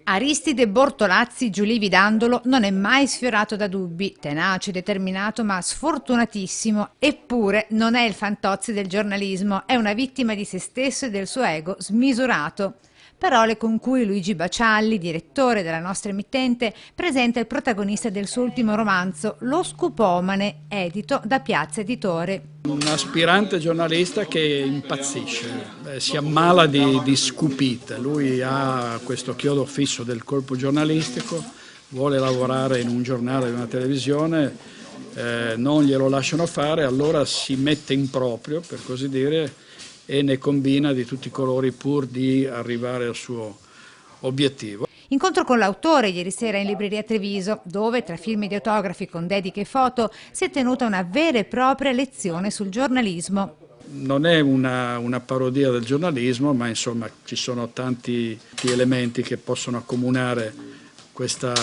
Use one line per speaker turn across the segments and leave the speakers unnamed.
Aristide Bortolazzi Giulivi Dandolo non è mai sfiorato da dubbi, tenace, determinato ma sfortunatissimo, eppure non è il Fantozzi del giornalismo, è una vittima di se stesso e del suo ego smisurato. Parole con cui Luigi Bacialli, direttore della nostra emittente, presenta il protagonista del suo ultimo romanzo, Lo Scupomane, edito da Piazza Editore.
Un aspirante giornalista che impazzisce, si ammala di scupite. Lui ha questo chiodo fisso del corpo giornalistico, vuole lavorare in un giornale, in una televisione, non glielo lasciano fare, allora si mette in proprio, per così dire, e ne combina di tutti i colori pur di arrivare al suo obiettivo.
Incontro con l'autore ieri sera in libreria Treviso, dove tra film ed autografi con dediche e foto si è tenuta una vera e propria lezione sul giornalismo.
Non è una parodia del giornalismo, ma insomma ci sono tanti elementi che possono accomunare questa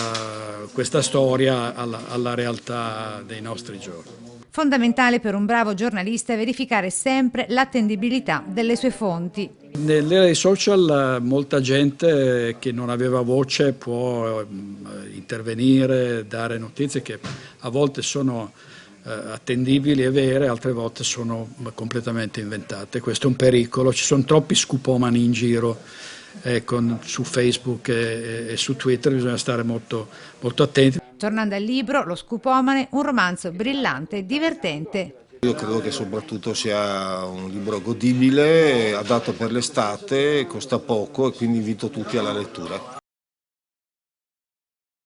storia alla realtà dei nostri giorni.
Fondamentale per un bravo giornalista è verificare sempre l'attendibilità delle sue fonti.
Nell'era dei social molta gente che non aveva voce può intervenire, dare notizie che a volte sono attendibili e vere, altre volte sono completamente inventate. Questo è un pericolo, ci sono troppi scupomani in giro, su Facebook e su Twitter, bisogna stare molto attenti.
Tornando al libro, Lo Scupomane, un romanzo brillante e divertente.
Io credo che soprattutto sia un libro godibile, adatto per l'estate, costa poco e quindi invito tutti alla lettura.